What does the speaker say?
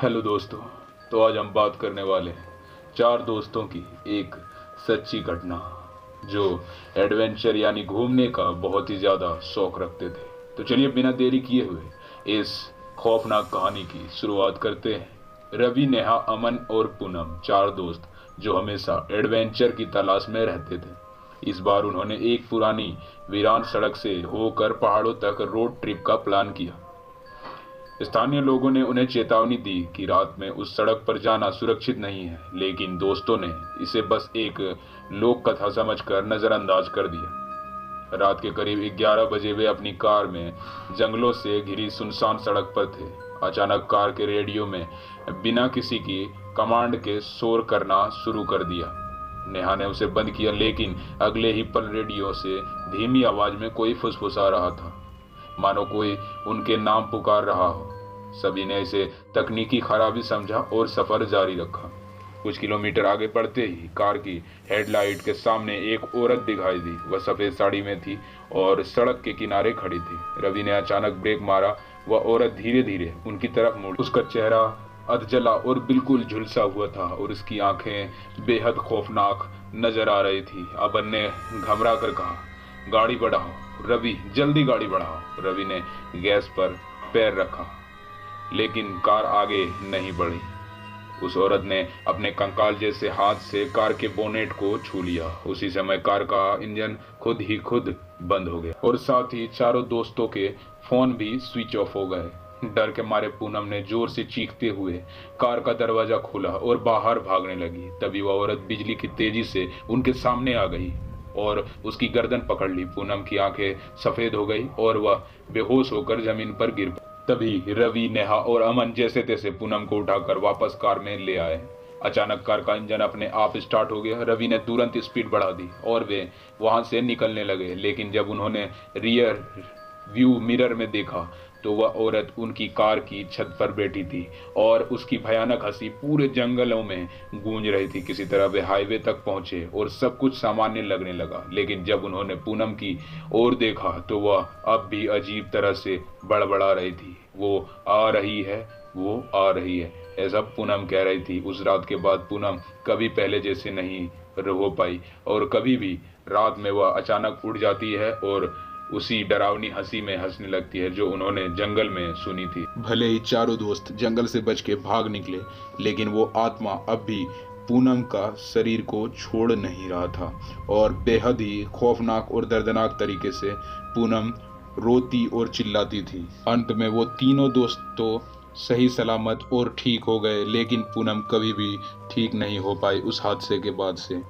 Hello दोस्तों। तो आज हम बात करने वाले हैं चार दोस्तों की एक सच्ची घटना जो एडवेंचर यानी घूमने का बहुत ही ज़्यादा शौक रखते थे। तो चलिए बिना देरी किए हुए इस खौफनाक कहानी की शुरुआत करते हैं। रवि, नेहा, अमन और पूनम, चार दोस्त जो हमेशा एडवेंचर की तलाश में रहते थे। इस बार उन्होंने एक पुरानी वीरान सड़क से होकर पहाड़ों तक रोड ट्रिप का प्लान किया। स्थानीय लोगों ने उन्हें चेतावनी दी कि रात में उस सड़क पर जाना सुरक्षित नहीं है, लेकिन दोस्तों ने इसे बस एक लोक कथा समझकर नजरअंदाज कर दिया। रात के करीब 11 बजे वे अपनी कार में जंगलों से घिरी सुनसान सड़क पर थे। अचानक कार के रेडियो में बिना किसी की कमांड के शोर करना शुरू कर दिया। नेहा ने उसे बंद किया, लेकिन अगले ही पल रेडियो से धीमी आवाज में कोई फुसफुसा रहा था, मानो कोई उनके नाम पुकार रहा हो। सभी ने इसे तकनीकी खराबी समझा और सफर जारी रखा। कुछ किलोमीटर आगे बढ़ते ही कार की हेडलाइट के सामने एक औरत दिखाई दी। वह सफेद साड़ी में थी और सड़क के किनारे खड़ी थी। रवि ने अचानक ब्रेक मारा। वह औरत धीरे धीरे उनकी तरफ मुड़ी। उसका चेहरा अधजला और बिल्कुल झुलसा हुआ था और उसकी आंखें बेहद खौफनाक नजर आ रही थी। अबन ने घबरा कर कहा, गाड़ी बढ़ाओ रवि, जल्दी गाड़ी बढ़ाओ। रवि ने गैस पर पैर रखा, लेकिन कार आगे नहीं बढ़ी। उस औरत ने अपने कंकाल जैसे हाथ से कार के बोनेट को छू लिया। उसी समय कार का इंजन खुद बंद हो गया और साथ ही चारों दोस्तों के फोन भी स्विच ऑफ हो गए। डर के मारे पूनम ने जोर से चीखते हुए कार का दरवाजा खोला और बाहर भागने लगी। तभी वह औरत बिजली की तेजी से उनके सामने आ गई और उसकी गर्दन पकड़ ली। पूनम की आंखें सफेद हो गई और वह बेहोश होकर जमीन पर गिर पड़ी। तभी रवि, नेहा और अमन जैसे तैसे पूनम को उठाकर वापस कार में ले आए। अचानक कार का इंजन अपने आप स्टार्ट हो गया। रवि ने तुरंत स्पीड बढ़ा दी और वे वहां से निकलने लगे, लेकिन जब उन्होंने रियर व्यू मिरर में देखा तो वह औरत उनकी कार की छत पर बैठी थी और उसकी भयानक हंसी पूरे जंगलों में गूंज रही थी। किसी तरह वे हाईवे तक पहुंचे और सब कुछ सामान्य लगने लगा, लेकिन जब उन्होंने पूनम की ओर देखा तो वह अब भी अजीब तरह से बड़बड़ा रही थी। वो आ रही है, वो आ रही है, ऐसा पूनम कह रही थी। उस रात के बाद पूनम कभी पहले जैसे नहीं हो पाई और कभी भी रात में वह अचानक उड़ जाती है और उसी डरावनी हंसी में हंसने लगती है जो उन्होंने जंगल में सुनी थी। भले ही चारों दोस्त जंगल से बच के भाग निकले, लेकिन वो आत्मा अब भी पूनम का शरीर को छोड़ नहीं रहा था और बेहद ही खौफनाक और दर्दनाक तरीके से पूनम रोती और चिल्लाती थी। अंत में वो तीनों दोस्त तो सही सलामत और ठीक हो गए, लेकिन पूनम कभी भी ठीक नहीं हो पाई उस हादसे के बाद से।